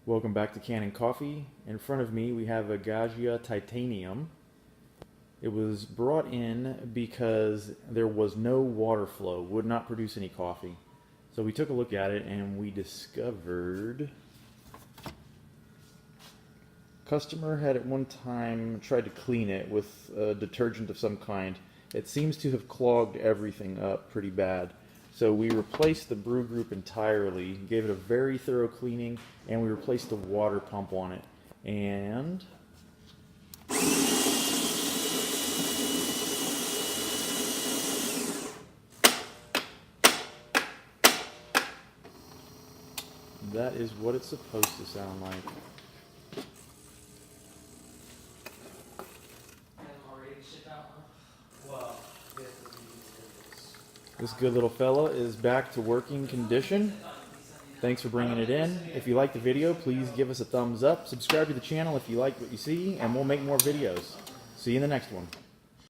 Welcome back to Kanen Coffee. In front of me we have a Gaggia titanium. It was brought in because there was no water flow, would not produce any coffee. So we took a look at it and we discovered customer had at one time tried to clean it with a detergent of some kind. It seems to have clogged everything up pretty bad. So we replaced the brew group entirely, gave it a very thorough cleaning, and we replaced the water pump on it. And that is what it's supposed to sound like. This good little fella is back to working condition. Thanks for bringing it in. If you like the video, please give us a thumbs up. Subscribe to the channel if you like what you see, and we'll make more videos. See you in the next one.